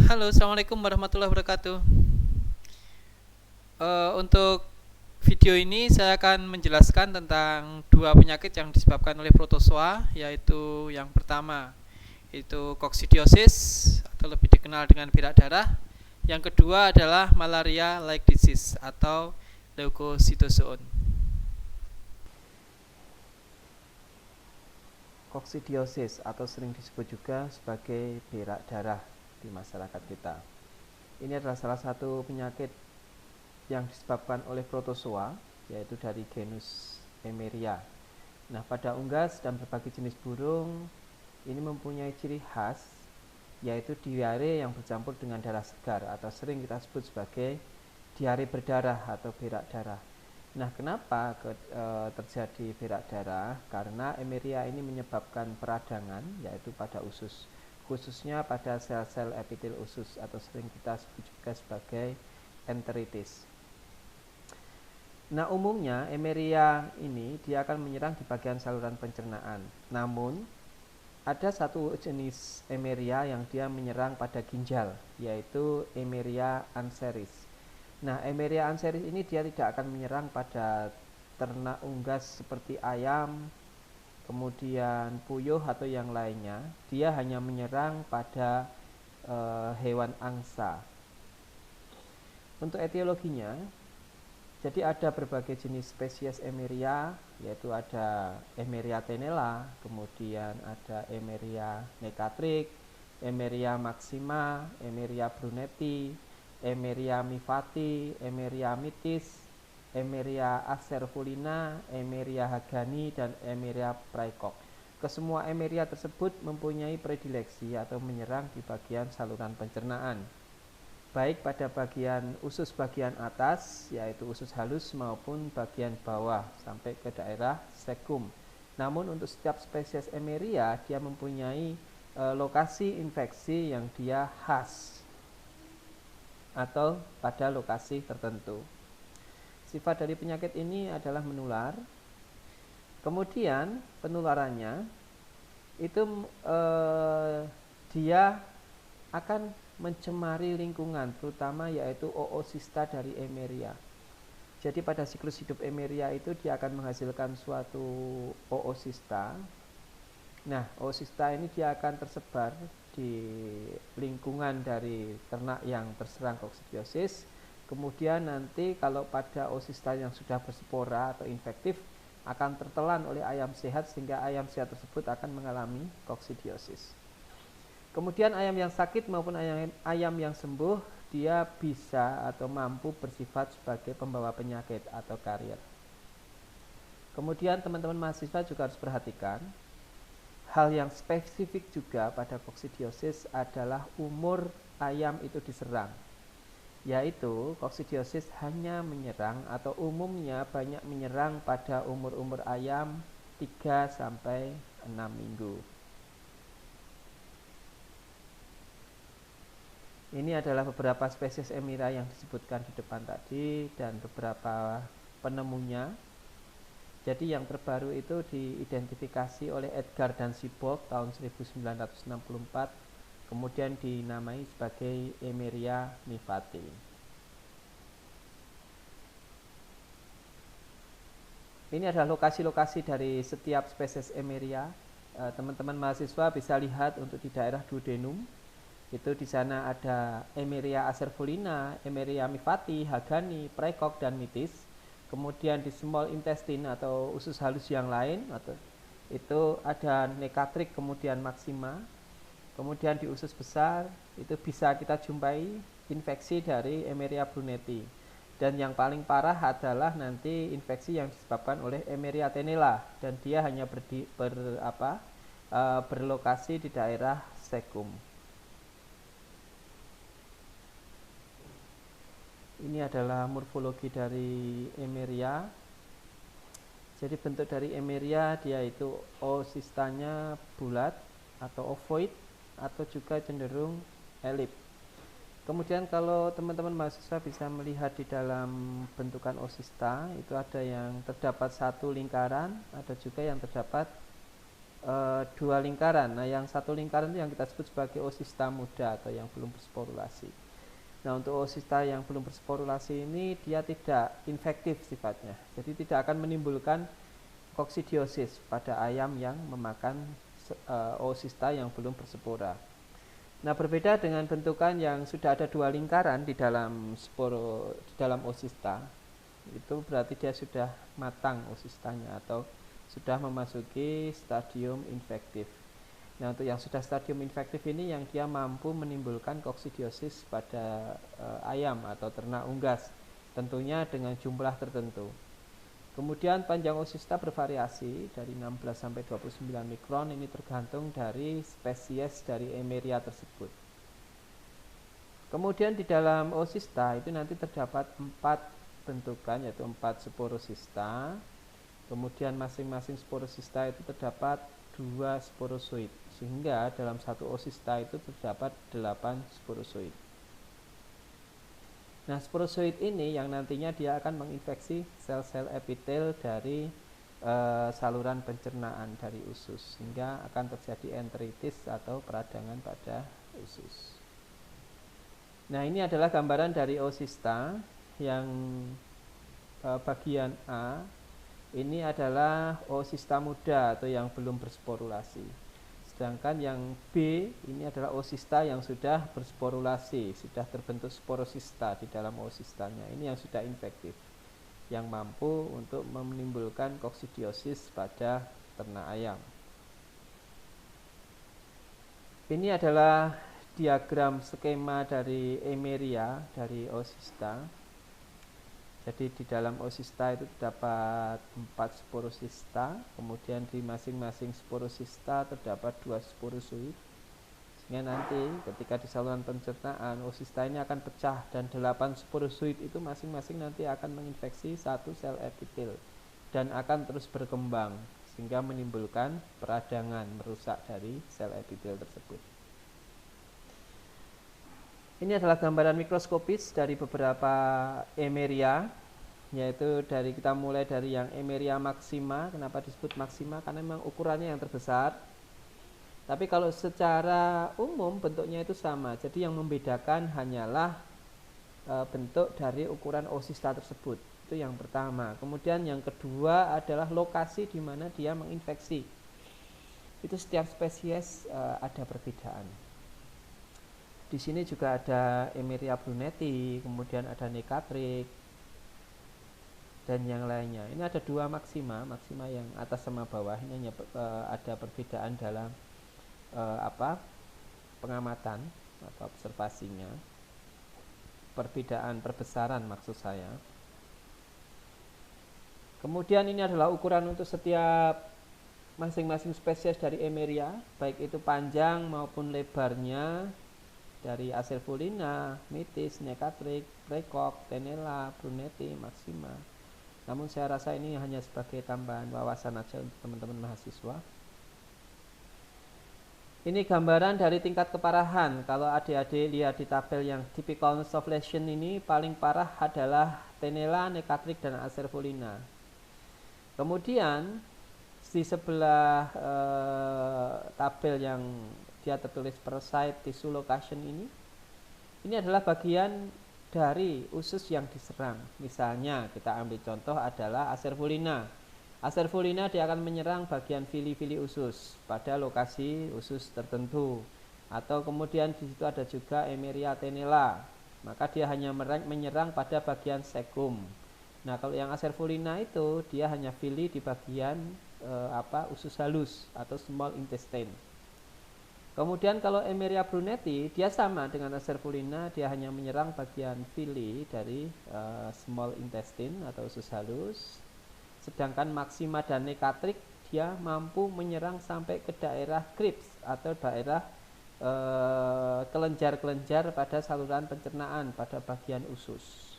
Halo, assalamualaikum warahmatullahi wabarakatuh. Untuk video ini saya akan menjelaskan tentang dua penyakit yang disebabkan oleh protozoa, yaitu yang pertama itu koksidiosis atau lebih dikenal dengan berak darah. Yang kedua adalah malaria like disease atau leukositozoon. Koksidiosis atau sering disebut juga sebagai berak darah di masyarakat kita. Ini adalah salah satu penyakit yang disebabkan oleh protozoa, yaitu dari genus Emeria. Nah, pada unggas dan berbagai jenis burung, ini mempunyai ciri khas, yaitu diare yang bercampur dengan darah segar atau sering kita sebut sebagai diare berdarah atau berak darah. Nah, kenapa terjadi berak darah? Karena Emeria ini menyebabkan peradangan, yaitu pada usus, khususnya pada sel-sel epitel usus atau sering kita sebut juga sebagai enteritis. Nah, umumnya Emeria ini dia akan menyerang di bagian saluran pencernaan. Namun, ada satu jenis Emeria yang dia menyerang pada ginjal, yaitu Emeria anseris. Nah, Emeria anseris ini dia tidak akan menyerang pada ternak unggas seperti ayam, kemudian puyuh atau yang lainnya. Dia hanya menyerang pada hewan angsa. Untuk etiologinya, jadi ada berbagai jenis spesies Emeria, yaitu ada Emeria tenella, kemudian ada Emeria necatrix, Emeria maxima, Emeria bruneti, Emeria mifati, Emeria mitis, Emeria acervulina, Emeria hagani, dan Emeria praecox. Kesemua Emeria tersebut mempunyai predileksi atau menyerang di bagian saluran pencernaan, baik pada bagian usus bagian atas, yaitu usus halus, maupun bagian bawah sampai ke daerah sekum. Namun untuk setiap spesies Emeria, dia mempunyai lokasi infeksi yang dia khas atau pada lokasi tertentu. Sifat dari penyakit ini adalah menular. Kemudian penularannya itu dia akan mencemari lingkungan, terutama yaitu oocysta dari Emeria. Jadi pada siklus hidup Emeria itu dia akan menghasilkan suatu oocysta. Nah, oocysta ini dia akan tersebar di lingkungan dari ternak yang terserang koksidiosis. Kemudian nanti kalau pada oocysta yang sudah berspora atau infektif akan tertelan oleh ayam sehat, sehingga ayam sehat tersebut akan mengalami koksidiosis. Kemudian ayam yang sakit maupun ayam yang sembuh, dia bisa atau mampu bersifat sebagai pembawa penyakit atau karier. Kemudian teman-teman mahasiswa juga harus perhatikan, hal yang spesifik juga pada koksidiosis adalah umur ayam itu diserang, yaitu koksidiosis hanya menyerang atau umumnya banyak menyerang pada umur-umur ayam 3-6 minggu. Ini adalah beberapa spesies Emeria yang disebutkan di depan tadi dan beberapa penemunya. Jadi yang terbaru itu diidentifikasi oleh Edgar dan Seaborg tahun 1964, kemudian dinamai sebagai Emeria mifati. Ini adalah lokasi-lokasi dari setiap spesies Emeria. Teman-teman mahasiswa bisa lihat untuk di daerah duodenum. Itu di sana ada Emeria acervulina, Emeria mifati, hagani, praecox, dan mitis. Kemudian di small intestine atau usus halus yang lain itu ada necatrix, kemudian maxima. Kemudian di usus besar itu bisa kita jumpai infeksi dari Emeria bruneti. Dan yang paling parah adalah nanti infeksi yang disebabkan oleh Emeria tenella, dan dia hanya berlokasi di daerah sekum. Ini adalah morfologi dari Emeria. Jadi bentuk dari Emeria dia itu oocystanya bulat atau ovoid atau juga cenderung elip. Kemudian kalau teman-teman mahasiswa bisa melihat di dalam bentukan oocysta itu ada yang terdapat satu lingkaran, ada juga yang terdapat dua lingkaran. Nah, yang satu lingkaran itu yang kita sebut sebagai oosista muda atau yang belum bersporulasi. Nah, untuk oosista yang belum bersporulasi ini dia tidak infektif sifatnya, jadi tidak akan menimbulkan koksidiosis pada ayam yang memakan oosista yang belum berspora. Nah, berbeda dengan bentukan yang sudah ada dua lingkaran di dalam oosista, itu berarti dia sudah matang oosistanya atau sudah memasuki stadium infektif. Nah, untuk yang sudah stadium infektif ini yang dia mampu menimbulkan koksidiosis pada ayam atau ternak unggas, tentunya dengan jumlah tertentu. Kemudian panjang oosista bervariasi dari 16 sampai 29 mikron, ini tergantung dari spesies dari Emeria tersebut. Kemudian di dalam oosista itu nanti terdapat 4 bentukan, yaitu 4 sporosista. Kemudian masing-masing sporosista itu terdapat 2 sporozoid, sehingga dalam satu oosista itu terdapat 8 sporozoid. Nah, sporozoid ini yang nantinya dia akan menginfeksi sel-sel epitel dari saluran pencernaan dari usus, sehingga akan terjadi enteritis atau peradangan pada usus. Nah, ini adalah gambaran dari oosista yang bagian A. Ini adalah oosista muda atau yang belum bersporulasi. Sedangkan yang B ini adalah oosista yang sudah bersporulasi, sudah terbentuk sporosista di dalam oosistanya. Ini yang sudah infektif, yang mampu untuk menimbulkan koksidiosis pada ternak ayam. Ini adalah diagram skema dari Emeria dari oosista. Jadi di dalam oosista itu terdapat 4 sporosista, kemudian di masing-masing sporosista terdapat 2 sporozoid. Sehingga nanti ketika di saluran pencernaan oosista ini akan pecah dan 8 sporozoid itu masing-masing nanti akan menginfeksi satu sel epitel dan akan terus berkembang sehingga menimbulkan peradangan, merusak dari sel epitel tersebut. Ini adalah gambaran mikroskopis dari beberapa Emeria, yaitu kita mulai dari yang Emeria maxima. Kenapa disebut maxima? Karena memang ukurannya yang terbesar. Tapi kalau secara umum bentuknya itu sama. Jadi yang membedakan hanyalah bentuk dari ukuran oosista tersebut. Itu yang pertama. Kemudian yang kedua adalah lokasi di mana dia menginfeksi. Itu setiap spesies ada perbedaan. Di sini juga ada Emeria brunetti, kemudian ada Necatrix, dan yang lainnya. Ini ada 2 maksima yang atas sama bawah. Ini hanya ada perbedaan dalam pengamatan atau observasinya. Perbedaan perbesaran maksud saya. Kemudian ini adalah ukuran untuk setiap masing-masing spesies dari Emeria, baik itu panjang maupun lebarnya. Dari Acervulina, Mitis, Necatrix, Precox, Tenella, Brunetti, Maxima. Namun saya rasa ini hanya sebagai tambahan wawasan aja untuk teman-teman mahasiswa. Ini gambaran dari tingkat keparahan. Kalau adik-adik lihat di tabel yang typical of lesion ini, paling parah adalah Tenella, Necatrix, dan Acervulina. Kemudian di sebelah tabel yang dia tertulis parasite tissue location ini adalah bagian dari usus yang diserang. Misalnya kita ambil contoh adalah Acervulina. Acervulina dia akan menyerang bagian fili-fili usus pada lokasi usus tertentu. Atau kemudian di situ ada juga Emeria tenella. Maka dia hanya menyerang pada bagian cecum. Nah, kalau yang Acervulina itu dia hanya fili di bagian usus halus atau small intestine. Kemudian kalau Emeria brunetti dia sama dengan Acervulina, dia hanya menyerang bagian fili dari small intestine atau usus halus. Sedangkan Maxima dan Necatrix dia mampu menyerang sampai ke daerah Crypts atau daerah kelenjar-kelenjar pada saluran pencernaan pada bagian usus.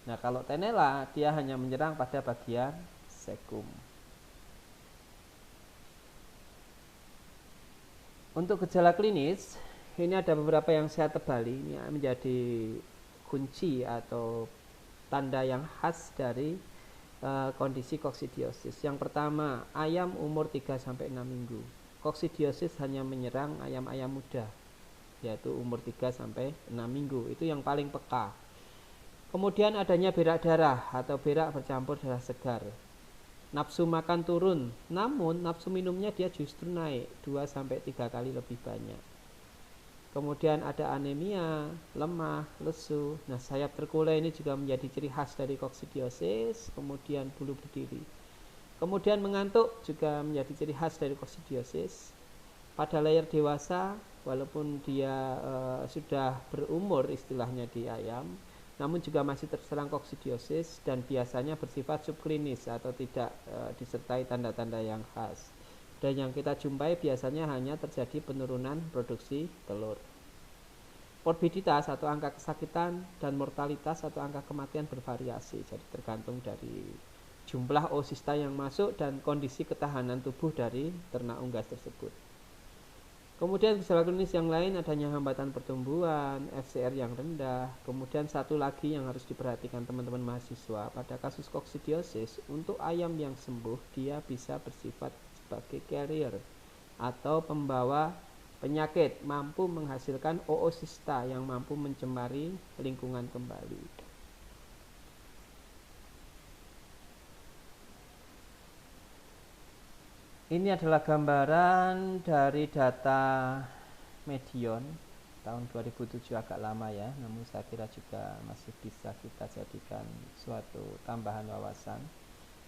Nah, kalau Tenella dia hanya menyerang pada bagian cecum. Untuk gejala klinis, ini ada beberapa yang saya tebali. Ini menjadi kunci atau tanda yang khas dari kondisi koksidiosis. Yang pertama, ayam umur 3-6 minggu. Koksidiosis hanya menyerang ayam-ayam muda, yaitu umur 3-6 minggu. Itu yang paling peka. Kemudian adanya berak darah atau berak bercampur darah segar. Nafsu makan turun, namun nafsu minumnya dia justru naik 2-3 kali lebih banyak. Kemudian ada anemia, lemah, lesu. Nah, sayap terkulai ini juga menjadi ciri khas dari koksidiosis. Kemudian bulu berdiri. Kemudian mengantuk juga menjadi ciri khas dari koksidiosis. Pada layar dewasa, walaupun dia sudah berumur istilahnya di ayam, namun juga masih terserang koksidiosis dan biasanya bersifat subklinis atau tidak disertai tanda-tanda yang khas. Dan yang kita jumpai biasanya hanya terjadi penurunan produksi telur. Morbiditas atau angka kesakitan dan mortalitas atau angka kematian bervariasi, jadi tergantung dari jumlah oosista yang masuk dan kondisi ketahanan tubuh dari ternak unggas tersebut. Kemudian gejala klinis yang lain adanya hambatan pertumbuhan, FCR yang rendah. Kemudian satu lagi yang harus diperhatikan teman-teman mahasiswa, pada kasus koksidiosis, untuk ayam yang sembuh dia bisa bersifat sebagai carrier atau pembawa penyakit, mampu menghasilkan oosista yang mampu mencemari lingkungan kembali. Ini adalah gambaran dari data Medion tahun 2007, agak lama ya, namun saya kira juga masih bisa kita jadikan suatu tambahan wawasan,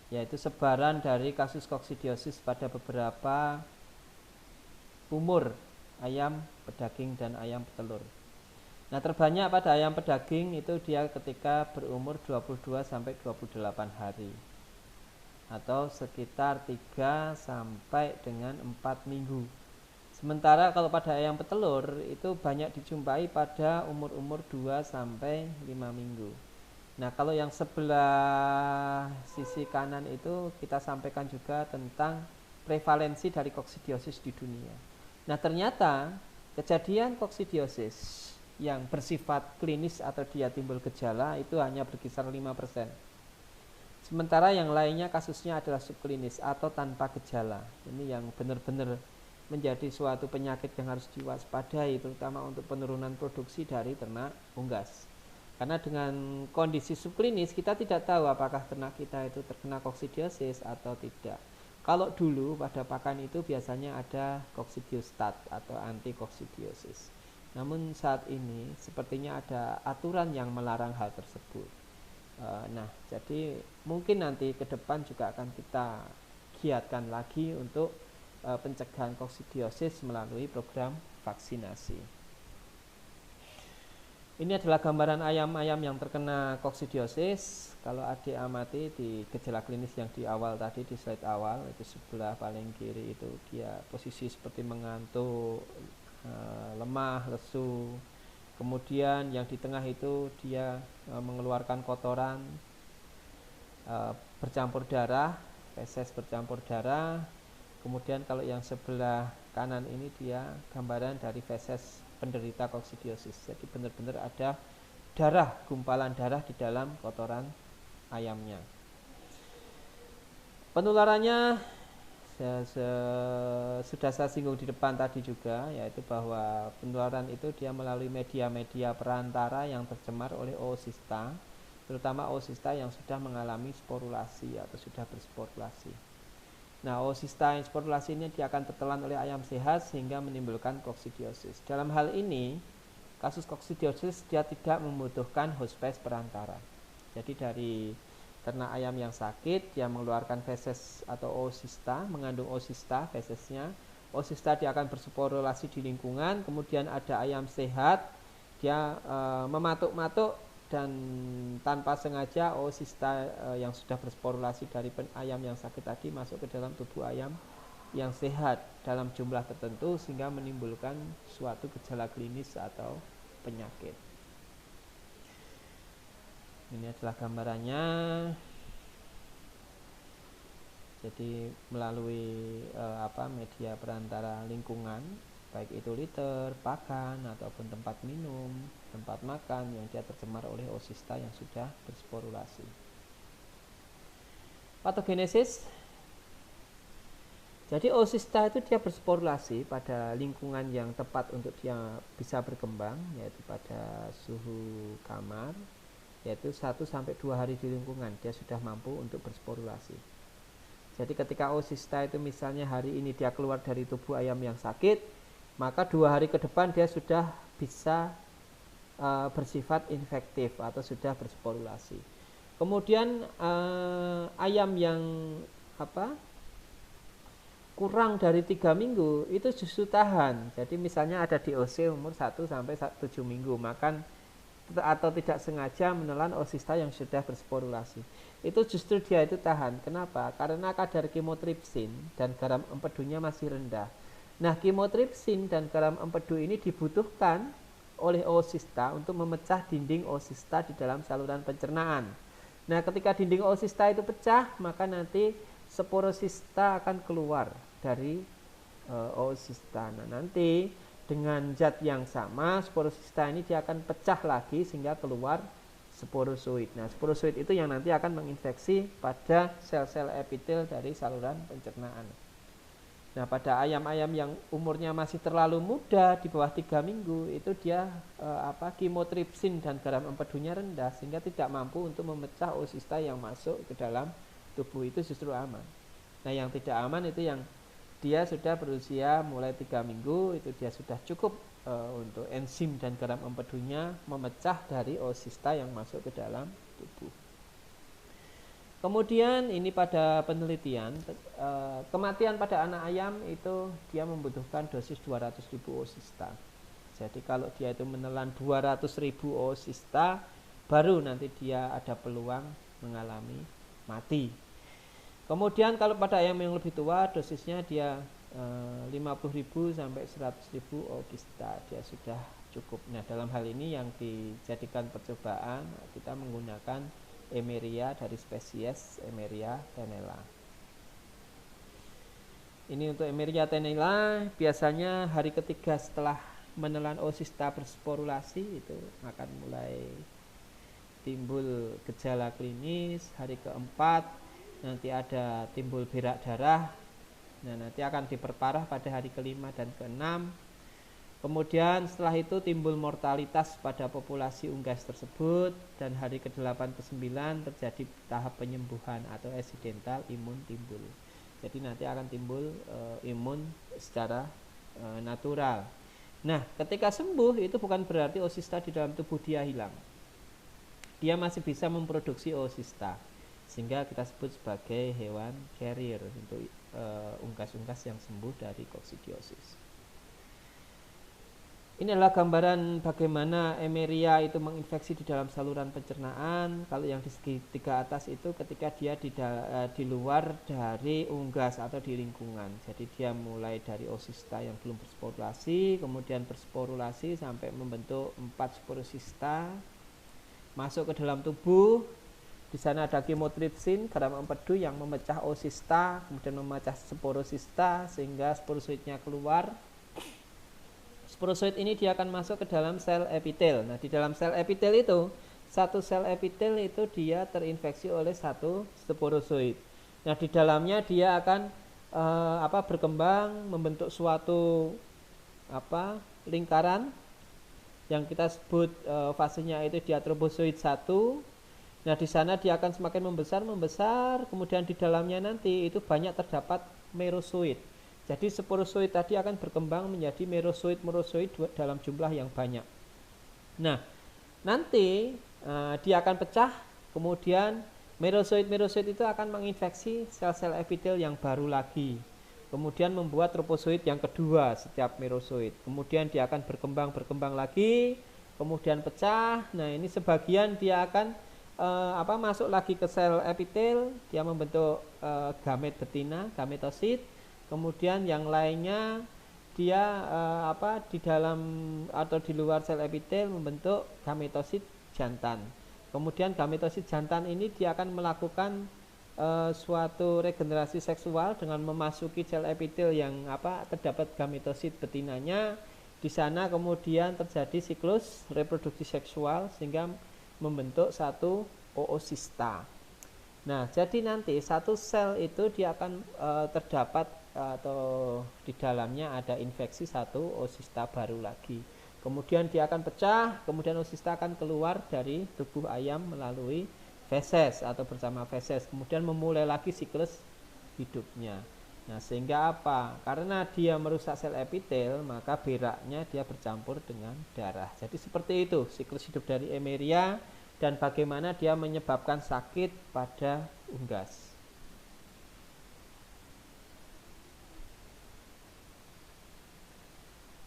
yaitu sebaran dari kasus koksidiosis pada beberapa umur ayam pedaging dan ayam petelur. Nah, terbanyak pada ayam pedaging itu dia ketika berumur 22-28 hari atau sekitar 3 sampai dengan 4 minggu. Sementara kalau pada ayam petelur itu banyak dijumpai pada umur-umur 2 sampai 5 minggu. Nah, kalau yang sebelah sisi kanan itu kita sampaikan juga tentang prevalensi dari koksidiosis di dunia. Nah, ternyata kejadian koksidiosis yang bersifat klinis atau dia timbul gejala itu hanya berkisar 5%. Sementara yang lainnya kasusnya adalah subklinis atau tanpa gejala. Ini yang benar-benar menjadi suatu penyakit yang harus diwaspadai, terutama untuk penurunan produksi dari ternak unggas. Karena dengan kondisi subklinis kita tidak tahu apakah ternak kita itu terkena koksidiosis atau tidak. Kalau dulu pada pakan itu biasanya ada koksidiostat atau anti koksidiosis. Namun saat ini sepertinya ada aturan yang melarang hal tersebut. Nah, jadi mungkin nanti ke depan juga akan kita giatkan lagi untuk pencegahan koksidiosis melalui program vaksinasi. Ini adalah gambaran ayam-ayam yang terkena koksidiosis. Kalau adik amati di gejala klinis yang di awal tadi, di slide awal, itu sebelah paling kiri itu dia posisi seperti mengantuk, lemah, lesu. Kemudian yang di tengah itu dia mengeluarkan kotoran bercampur darah, feses bercampur darah. Kemudian kalau yang sebelah kanan ini dia gambaran dari feses penderita koksidiosis. Jadi benar-benar ada darah, gumpalan darah di dalam kotoran ayamnya. Penularannya sudah saya singgung di depan tadi juga, yaitu bahwa penularan itu dia melalui media-media perantara yang tercemar oleh oosista, terutama oosista yang sudah mengalami sporulasi atau sudah bersporulasi. Nah, oosista yang sporulasi ini dia akan tertelan oleh ayam sehat sehingga menimbulkan koksidiosis. Dalam hal ini, kasus koksidiosis dia tidak membutuhkan hospes perantara. Jadi dari ternak ayam yang sakit, dia mengeluarkan feses atau oosista, mengandung oosista fesesnya. Oosista dia akan bersporulasi di lingkungan, kemudian ada ayam sehat, dia mematuk-matuk dan tanpa sengaja oosista yang sudah bersporulasi dari ayam yang sakit tadi masuk ke dalam tubuh ayam yang sehat dalam jumlah tertentu sehingga menimbulkan suatu gejala klinis atau penyakit. Ini adalah gambarannya. Jadi melalui media perantara lingkungan, baik itu litter, pakan ataupun tempat minum, tempat makan yang dia tercemar oleh oosista yang sudah bersporulasi. Patogenesis. Jadi oocysta itu dia bersporulasi pada lingkungan yang tepat untuk dia bisa berkembang, yaitu pada suhu kamar, yaitu 1-2 hari di lingkungan dia sudah mampu untuk bersporulasi. Jadi ketika oocysta itu misalnya hari ini dia keluar dari tubuh ayam yang sakit, maka 2 hari ke depan dia sudah bisa bersifat infektif atau sudah bersporulasi. Kemudian ayam yang kurang dari 3 minggu itu justru tahan. Jadi misalnya ada di OC umur 1-7 minggu makan atau tidak sengaja menelan oocysta yang sudah bersporulasi, itu justru dia itu tahan. Kenapa? Karena kadar kimotripsin dan garam empedunya masih rendah. Nah, kimotripsin dan garam empedu ini dibutuhkan oleh oocysta untuk memecah dinding oocysta di dalam saluran pencernaan. Nah, ketika dinding oocysta itu pecah, maka nanti sporocysta akan keluar dari oocysta. Nah, nanti dengan zat yang sama, sporocysta ini dia akan pecah lagi sehingga keluar sporozoid. Nah, sporozoid itu yang nanti akan menginfeksi pada sel-sel epitel dari saluran pencernaan. Nah, pada ayam-ayam yang umurnya masih terlalu muda di bawah 3 minggu itu dia kimotripsin dan garam empedunya rendah sehingga tidak mampu untuk memecah oocysta yang masuk ke dalam tubuh, itu justru aman. Nah, yang tidak aman itu yang dia sudah berusia mulai 3 minggu, itu dia sudah cukup untuk enzim dan garam empedunya memecah dari oocysta yang masuk ke dalam tubuh. Kemudian ini pada penelitian kematian pada anak ayam itu dia membutuhkan dosis 200.000 oocysta. Jadi kalau dia itu menelan 200.000 oocysta baru nanti dia ada peluang mengalami mati. Kemudian kalau pada ayam yang lebih tua dosisnya dia 50.000 sampai 100.000 oocysta dia sudah cukup. Nah, dalam hal ini yang dijadikan percobaan kita menggunakan Emeria dari spesies Emeria tenella. Ini untuk Emeria tenella biasanya hari ketiga setelah menelan oocysta bersporulasi itu akan mulai timbul gejala klinis. Hari keempat nanti ada timbul berak darah. Nah, nanti akan diperparah pada hari kelima dan keenam. Kemudian setelah itu timbul mortalitas pada populasi unggas tersebut dan hari ke-8 ke-9 terjadi tahap penyembuhan atau eksidental imun timbul. Jadi nanti akan timbul imun secara natural. Nah, ketika sembuh itu bukan berarti oocysta di dalam tubuh dia hilang. Dia masih bisa memproduksi oocysta, sehingga kita sebut sebagai hewan carrier untuk unggas-unggas yang sembuh dari koksidiosis. Ini adalah gambaran bagaimana Emeria itu menginfeksi di dalam saluran pencernaan. Kalau yang di segitiga atas itu ketika dia di luar dari unggas atau di lingkungan. Jadi dia mulai dari oocysta yang belum bersporulasi, kemudian bersporulasi sampai membentuk 4 sporocysta, masuk ke dalam tubuh. Di sana ada kimotripsin, garam empedu yang memecah oocysta, kemudian memecah sporocysta sehingga sporozoidnya keluar. Sporozoid ini dia akan masuk ke dalam sel epitel. Nah, di dalam sel epitel itu, satu sel epitel itu dia terinfeksi oleh satu sporozoid. Nah, di dalamnya dia akan berkembang membentuk suatu lingkaran yang kita sebut fasenya itu diatrobozoid 1. Nah, di sana dia akan semakin membesar, kemudian di dalamnya nanti itu banyak terdapat merozoid. Jadi sporozoid tadi akan berkembang menjadi merozoid dalam jumlah yang banyak. Nah, nanti dia akan pecah, kemudian merozoid itu akan menginfeksi sel-sel epitel yang baru lagi. Kemudian membuat tropozoid yang kedua setiap merozoid. Kemudian dia akan berkembang lagi, kemudian pecah. Nah, ini sebagian dia akan masuk lagi ke sel epitel, dia membentuk gamet betina, gametosit. Kemudian yang lainnya dia di dalam atau di luar sel epitel membentuk gametosit jantan. Kemudian gametosit jantan ini dia akan melakukan suatu regenerasi seksual dengan memasuki sel epitel yang terdapat gametosit betinanya. Di sana kemudian terjadi siklus reproduksi seksual sehingga membentuk satu oocysta. Nah, jadi nanti satu sel itu dia akan terdapat atau di dalamnya ada infeksi satu oosista baru lagi. Kemudian dia akan pecah, kemudian oosista akan keluar dari tubuh ayam melalui feses atau bersama feses. Kemudian memulai lagi siklus hidupnya. Nah, sehingga apa? Karena dia merusak sel epitel, maka beraknya dia bercampur dengan darah. Jadi seperti itu siklus hidup dari Eimeria dan bagaimana dia menyebabkan sakit pada unggas.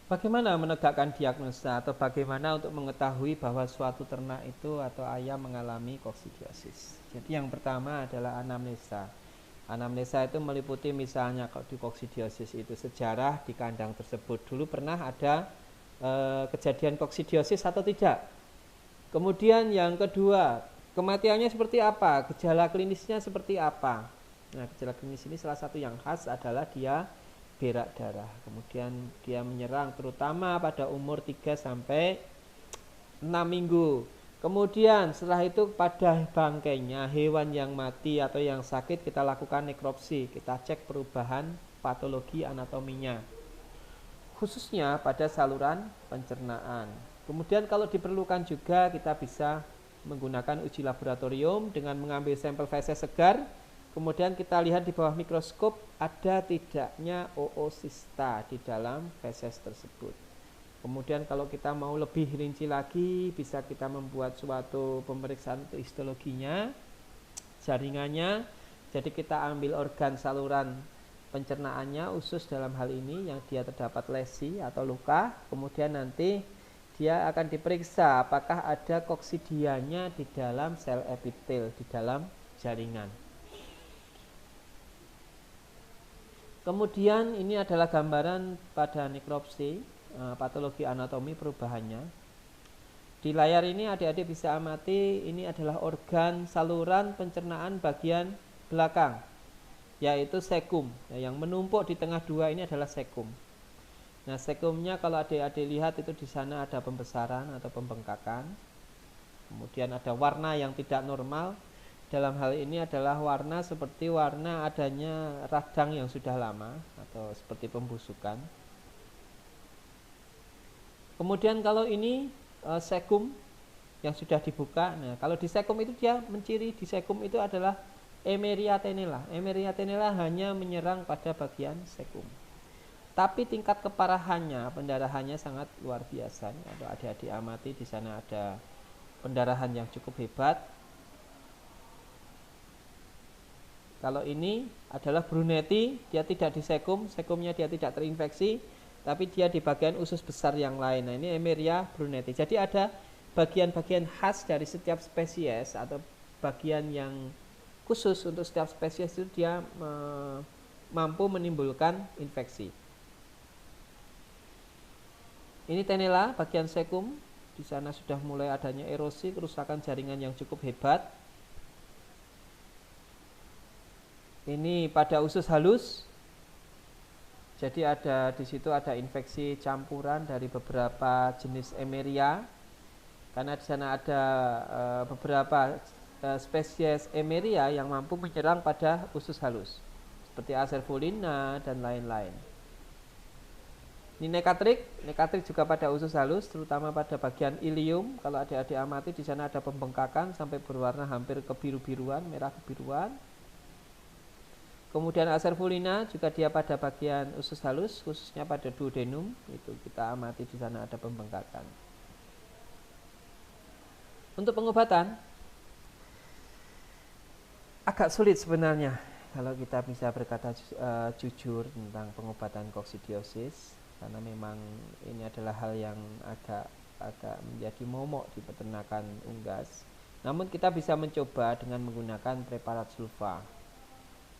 Bagaimana menegakkan diagnosa atau bagaimana untuk mengetahui bahwa suatu ternak itu atau ayam mengalami koksidiosis? Jadi yang pertama adalah anamnesa. Anamnesa itu meliputi misalnya kalau di koksidiosis itu sejarah di kandang tersebut dulu pernah ada kejadian koksidiosis atau tidak. Kemudian yang kedua, kematiannya seperti apa, gejala klinisnya seperti apa. Nah, gejala klinis ini salah satu yang khas adalah dia berak darah. Kemudian dia menyerang terutama pada umur 3 sampai 6 minggu. Kemudian setelah itu pada bangkainya hewan yang mati atau yang sakit kita lakukan nekropsi, kita cek perubahan patologi anatominya, khususnya pada saluran pencernaan. Kemudian kalau diperlukan juga kita bisa menggunakan uji laboratorium dengan mengambil sampel feses segar. Kemudian kita lihat di bawah mikroskop ada tidaknya oosista di dalam feses tersebut. Kemudian kalau kita mau lebih rinci lagi, bisa kita membuat suatu pemeriksaan histologinya, jaringannya. Jadi kita ambil organ saluran pencernaannya, usus dalam hal ini yang dia terdapat lesi atau luka. Kemudian nanti dia akan diperiksa apakah ada koksidianya di dalam sel epitel, di dalam jaringan. Kemudian ini adalah gambaran pada nekropsi, patologi anatomi perubahannya. Di layar ini adik-adik bisa amati, ini adalah organ saluran pencernaan bagian belakang, yaitu sekum. Yang menumpuk di tengah dua ini adalah sekum. Nah, sekumnya kalau adik-adik lihat itu di sana ada pembesaran atau pembengkakan. Kemudian ada warna yang tidak normal. Dalam hal ini adalah warna seperti warna adanya radang yang sudah lama atau seperti pembusukan. Kemudian kalau ini sekum yang sudah dibuka. Nah, kalau di sekum itu dia menciri di sekum itu adalah Eimeria tenella. Eimeria tenella hanya menyerang pada bagian sekum. Tapi tingkat keparahannya, pendarahannya sangat luar biasa. Kalau adik-adik amati di sana ada pendarahan yang cukup hebat. Kalau ini adalah Brunetti, dia tidak di sekum, sekumnya dia tidak terinfeksi, tapi dia di bagian usus besar yang lain. Nah, ini Eimeria Brunetti. Jadi ada bagian-bagian khas dari setiap spesies atau bagian yang khusus untuk setiap spesies itu dia mampu menimbulkan infeksi. Ini tenella bagian sekum, di sana sudah mulai adanya erosi, kerusakan jaringan yang cukup hebat. Ini pada usus halus. Jadi ada di situ ada infeksi campuran dari beberapa jenis Eimeria. Karena di sana ada beberapa spesies Eimeria yang mampu menyerang pada usus halus, seperti Acervulina dan lain-lain. Ini nekatrik juga pada usus halus, terutama pada bagian ilium. Kalau adik-adik amati di sana ada pembengkakan sampai berwarna hampir kebiru-biruan, merah kebiruan. Kemudian Acervulina juga dia pada bagian usus halus, khususnya pada duodenum, itu kita amati di sana ada pembengkakan. Untuk pengobatan agak sulit sebenarnya kalau kita bisa berkata jujur tentang pengobatan koksidiosis, karena memang ini adalah hal yang agak menjadi momok di peternakan unggas. Namun kita bisa mencoba dengan menggunakan preparat sulfa.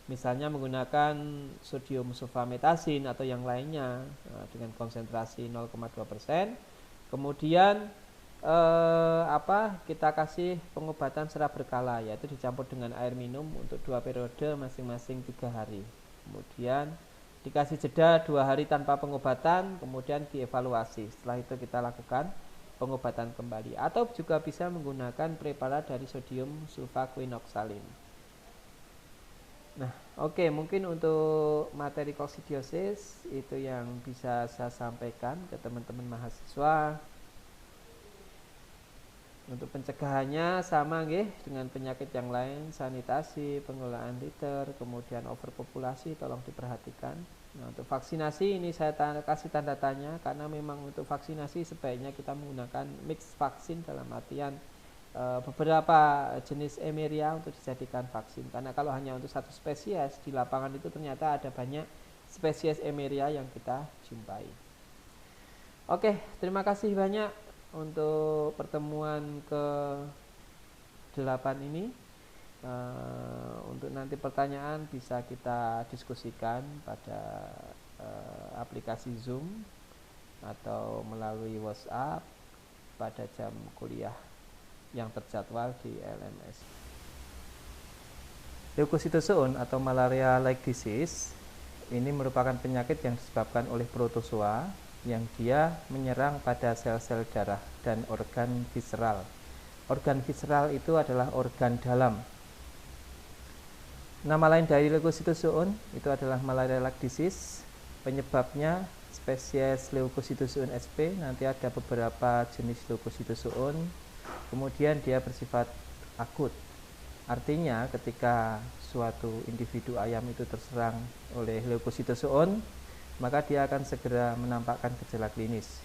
Misalnya menggunakan sodium sulfametasin atau yang lainnya dengan konsentrasi 0,2%. Kemudian kita kasih pengobatan secara berkala, yaitu dicampur dengan air minum untuk 2 periode masing-masing 3 hari. Kemudian dikasih jeda 2 hari tanpa pengobatan, kemudian dievaluasi. Setelah itu kita lakukan pengobatan kembali. Atau juga bisa menggunakan preparat dari sodium sulfaquinoxalin. Nah, oke, mungkin untuk materi koksidiosis itu yang bisa saya sampaikan ke teman-teman mahasiswa. Untuk pencegahannya sama nggih dengan penyakit yang lain, sanitasi, pengelolaan litter, kemudian overpopulasi tolong diperhatikan. Nah, untuk vaksinasi ini saya kasih tanda tanya karena memang untuk vaksinasi sebaiknya kita menggunakan mix vaksin dalam artian beberapa jenis Emeria untuk dijadikan vaksin. Karena kalau hanya untuk satu spesies di lapangan itu ternyata ada banyak spesies Emeria yang kita jumpai. Oke, terima kasih banyak untuk pertemuan ke-8 ini. Untuk nanti pertanyaan bisa kita diskusikan pada aplikasi Zoom atau melalui WhatsApp pada jam kuliah yang terjadwal di LMS. Leukocytozoon atau malaria-like disease ini merupakan penyakit yang disebabkan oleh protozoa yang dia menyerang pada sel-sel darah dan organ visceral. Organ visceral itu adalah organ dalam. Nama lain dari leukocytozoon itu adalah malaria-like disease. Penyebabnya spesies Leukocytozoon sp. Nanti ada beberapa jenis leukocytozoon. Kemudian dia bersifat akut. Artinya ketika suatu individu ayam itu terserang oleh leukocytozoon, maka dia akan segera menampakkan gejala klinis.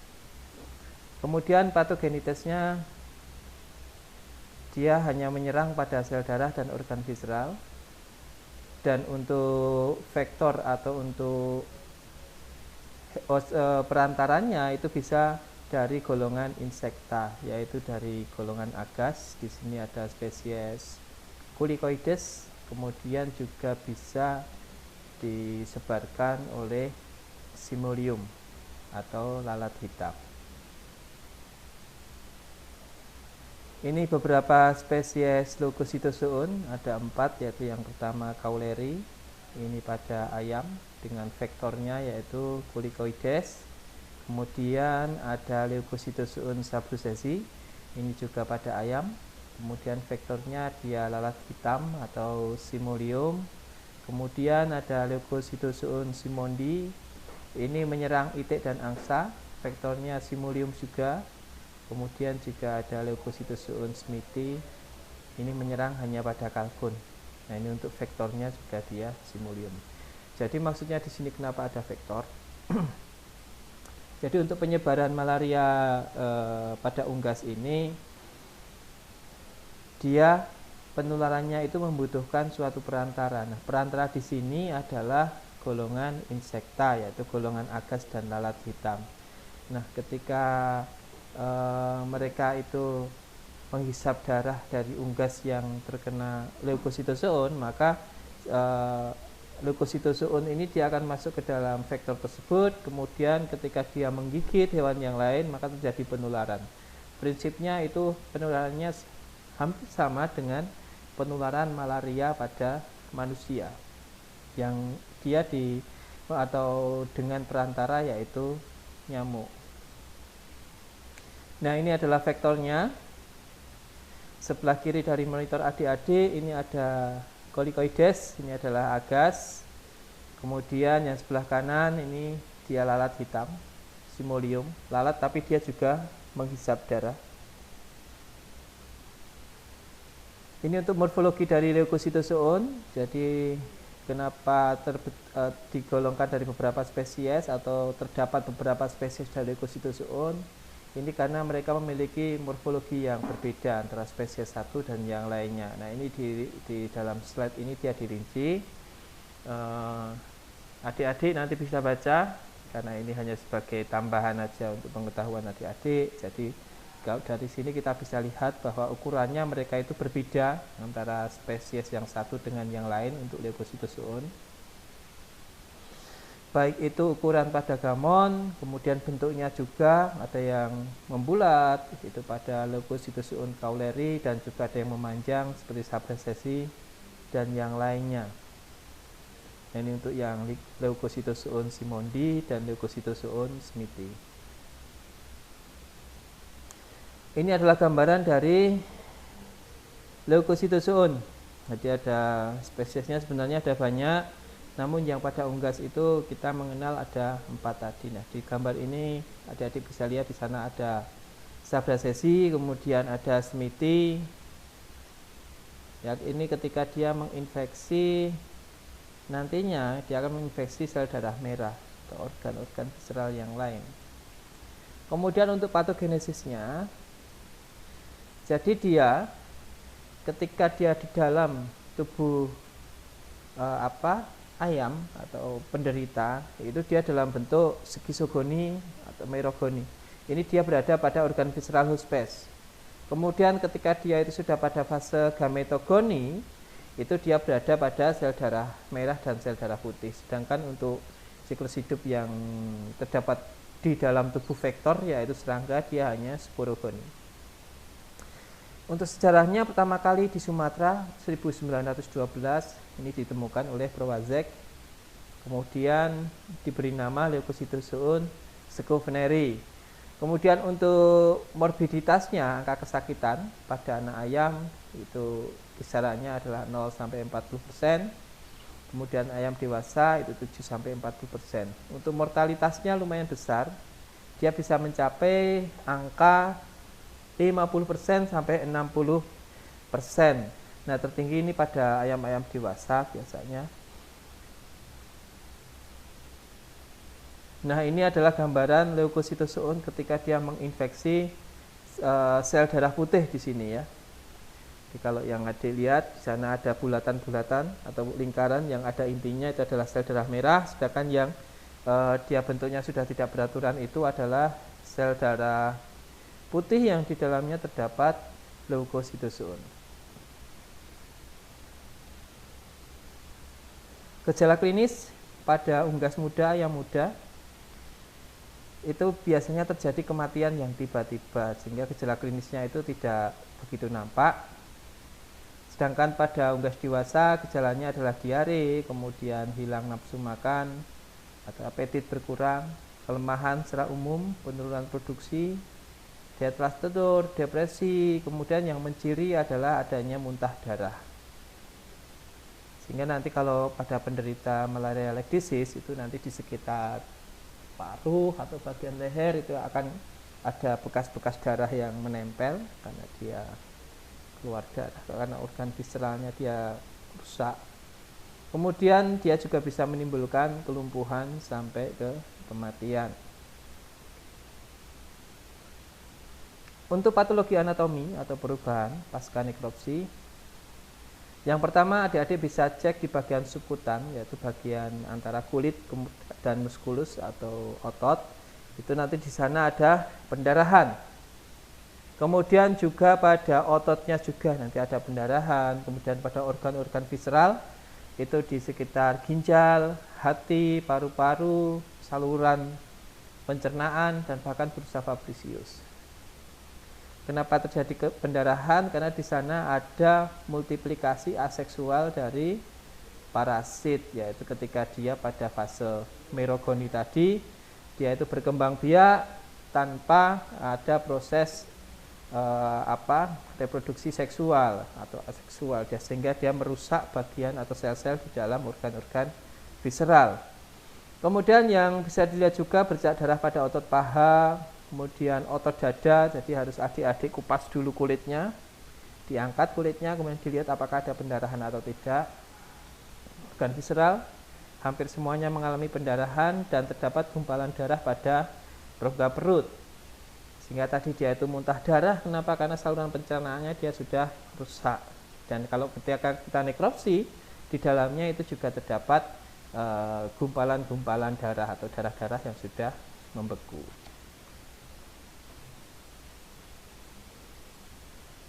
Kemudian patogenitasnya dia hanya menyerang pada sel darah dan organ visceral. Dan untuk vektor atau untuk perantaranya itu bisa dari golongan insekta, yaitu dari golongan agas. Di sini ada spesies Culicoides, kemudian juga bisa disebarkan oleh Simurium atau lalat hitam. Ini beberapa spesies leukocytozoon, ada 4, yaitu yang pertama Cauleri, ini pada ayam dengan vektornya yaitu Culicoides. Kemudian ada Leukocytozoon sabrucesi, ini juga pada ayam. Kemudian vektornya dia lalat hitam atau Simurium. Kemudian ada Leukocytozoon simondi, ini menyerang itik dan angsa, vektornya Simurium juga. Kemudian juga ada Leukocytozoon smithi, ini menyerang hanya pada kalkun. Nah, ini untuk vektornya juga dia Simurium. Jadi maksudnya di sini kenapa ada vektor? Jadi untuk penyebaran malaria pada unggas ini, dia penularannya itu membutuhkan suatu perantara. Nah, perantara di sini adalah golongan insekta, yaitu golongan agas dan lalat hitam. Nah, ketika mereka itu menghisap darah dari unggas yang terkena leukocytozoon, maka leukocytozoon ini dia akan masuk ke dalam vektor tersebut. Kemudian ketika dia menggigit hewan yang lain, maka terjadi penularan. Prinsipnya itu penularannya hampir sama dengan penularan malaria pada manusia, yang dia atau dengan perantara yaitu nyamuk. Nah, ini adalah vektornya. Sebelah kiri dari monitor adik-adik ini ada Culicoides, ini adalah agas. Kemudian yang sebelah kanan ini dia lalat hitam, Simurium, lalat tapi dia juga menghisap darah. Ini untuk morfologi dari leukocytozoon. Jadi kenapa digolongkan dari beberapa spesies atau terdapat beberapa spesies dari leukocytozoon? Ini karena mereka memiliki morfologi yang berbeda antara spesies satu dan yang lainnya. Nah, ini di dalam slide ini dia dirinci. Adik-adik nanti bisa baca, karena ini hanya sebagai tambahan aja untuk pengetahuan adik-adik. Jadi kalau dari sini kita bisa lihat bahwa ukurannya mereka itu berbeda antara spesies yang satu dengan yang lain untuk leukocytozoon. Baik itu ukuran pada gamon, kemudian bentuknya juga ada yang membulat itu pada Leukocytozoon cauleri, dan juga ada yang memanjang seperti sabrucesi dan yang lainnya. Ini untuk yang Leukocytozoon simondi dan Leukocytozoon smithi. Ini adalah gambaran dari leukocytozoon. Jadi ada spesiesnya sebenarnya ada banyak, namun yang pada unggas itu kita mengenal ada 4 tadi. Nah, di gambar ini adik-adik bisa lihat di sana ada Sabracesi, kemudian ada Smithi. Ya, ini ketika dia menginfeksi, nantinya dia akan menginfeksi sel darah merah atau organ-organ visceral yang lain. Kemudian untuk patogenesisnya, jadi dia ketika dia di dalam tubuh ayam atau penderita, itu dia dalam bentuk skizogoni atau merogoni. Ini dia berada pada organ visceral hospes. Kemudian ketika dia itu sudah pada fase gametogoni, itu dia berada pada sel darah merah dan sel darah putih. Sedangkan untuk siklus hidup yang terdapat di dalam tubuh vektor, yaitu serangga, dia hanya sporogoni. Untuk sejarahnya, pertama kali di Sumatera 1912 ini ditemukan oleh Prowazek. Kemudian diberi nama Leucocytozoon scoveneri. Kemudian untuk morbiditasnya, angka kesakitan pada anak ayam itu kisarannya adalah 0 sampai 40%. Kemudian ayam dewasa itu 7 sampai 40%. Untuk mortalitasnya lumayan besar. Dia bisa mencapai angka 50% sampai 60%. Nah, tertinggi ini pada ayam-ayam dewasa biasanya. Nah, ini adalah gambaran Leucocytozoon ketika dia menginfeksi sel darah putih di sini ya. Jadi kalau yang adik lihat di sana ada bulatan-bulatan atau lingkaran, yang ada intinya itu adalah sel darah merah, sedangkan yang dia bentuknya sudah tidak beraturan itu adalah sel darah putih yang di dalamnya terdapat leukocytozoon. Gejala klinis pada unggas muda yang muda itu biasanya terjadi kematian yang tiba-tiba, sehingga gejala klinisnya itu tidak begitu nampak. Sedangkan pada unggas dewasa gejalanya adalah diare, kemudian hilang nafsu makan atau apetit berkurang, kelemahan secara umum, penurunan produksi, diet teratur, depresi, kemudian yang menciri adalah adanya muntah darah. Sehingga nanti kalau pada penderita malaria like disease itu nanti di sekitar paruh atau bagian leher itu akan ada bekas-bekas darah yang menempel karena dia keluar darah, karena organ visceralnya dia rusak. Kemudian dia juga bisa menimbulkan kelumpuhan sampai ke kematian. Untuk patologi anatomi atau perubahan pasca nekropsi, yang pertama adik-adik bisa cek di bagian subkutan, yaitu bagian antara kulit dan muskulus atau otot. Itu nanti di sana ada pendarahan. Kemudian juga pada ototnya juga nanti ada pendarahan. Kemudian pada organ-organ visceral itu di sekitar ginjal, hati, paru-paru, saluran pencernaan, dan bahkan bursa fabrisius. Kenapa terjadi pendarahan? Karena di sana ada multiplikasi aseksual dari parasit, yaitu ketika dia pada fase merogoni tadi, dia itu berkembang biak tanpa ada proses reproduksi seksual atau aseksual, sehingga dia merusak bagian atau sel-sel di dalam organ-organ visceral. Kemudian yang bisa dilihat juga bercak darah pada otot paha, kemudian otot dada, jadi harus adik-adik kupas dulu kulitnya, diangkat kulitnya, kemudian dilihat apakah ada pendarahan atau tidak. Organ visceral hampir semuanya mengalami pendarahan dan terdapat gumpalan darah pada rongga perut. Sehingga tadi dia itu muntah darah, kenapa? Karena saluran pencernaannya dia sudah rusak. Dan kalau ketika kita nekropsi, di dalamnya itu juga terdapat gumpalan-gumpalan darah atau darah-darah yang sudah membeku.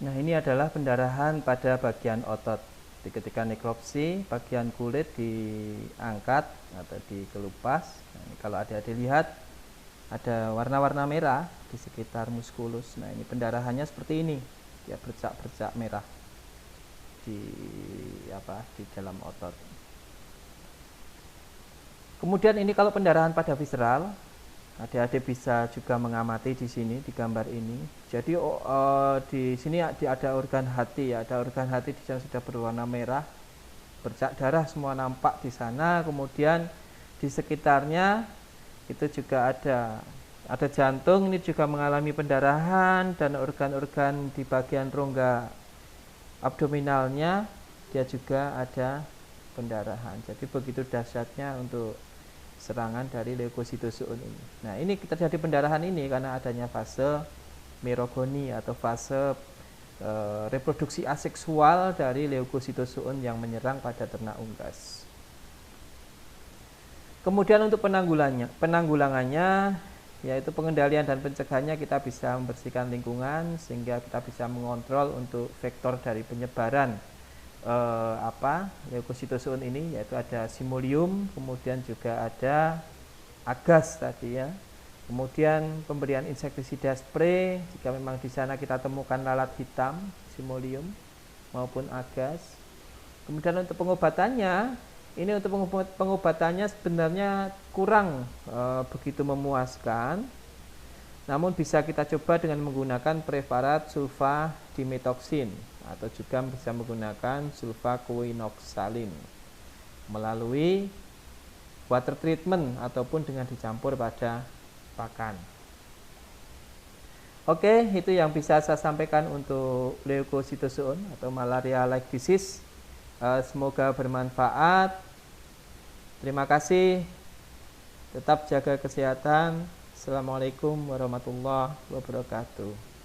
Nah, ini adalah pendarahan pada bagian otot. Jadi ketika nekropsi, bagian kulit diangkat atau dikelupas. Nah, ini kalau adik-adik lihat, ada warna-warna merah di sekitar muskulus. Nah, ini pendarahannya seperti ini. Dia bercak-bercak merah di dalam otot. Kemudian ini kalau pendarahan pada visceral, Adik-adik bisa juga mengamati di sini di gambar ini. Jadi di sini ada organ hati ya, ada organ hati di sana sudah berwarna merah, bercak darah semua nampak di sana. Kemudian di sekitarnya itu juga ada jantung, ini juga mengalami pendarahan, dan organ-organ di bagian rongga abdominalnya dia juga ada pendarahan. Jadi begitu dahsyatnya untuk serangan dari leukositosuun ini. Nah, ini terjadi pendarahan ini karena adanya fase merogoni atau fase reproduksi aseksual dari leukositosuun yang menyerang pada ternak unggas. Kemudian untuk penanggulangannya yaitu pengendalian dan pencegahannya, kita bisa membersihkan lingkungan sehingga kita bisa mengontrol untuk vektor dari penyebaran leukositosuun ini, yaitu ada simulium, kemudian juga ada agas tadi ya. Kemudian pemberian insektisida spray jika memang di sana kita temukan lalat hitam, simulium maupun agas. Kemudian untuk pengobatannya, ini untuk pengobatannya sebenarnya kurang begitu memuaskan. Namun bisa kita coba dengan menggunakan preparat sulfadimetoksin atau juga bisa menggunakan sulfaquinoxalin melalui water treatment ataupun dengan dicampur pada pakan. Oke, itu yang bisa saya sampaikan untuk leukositosuun atau malaria like disease. Semoga bermanfaat. Terima kasih. Tetap jaga kesehatan. Assalamualaikum warahmatullahi wabarakatuh.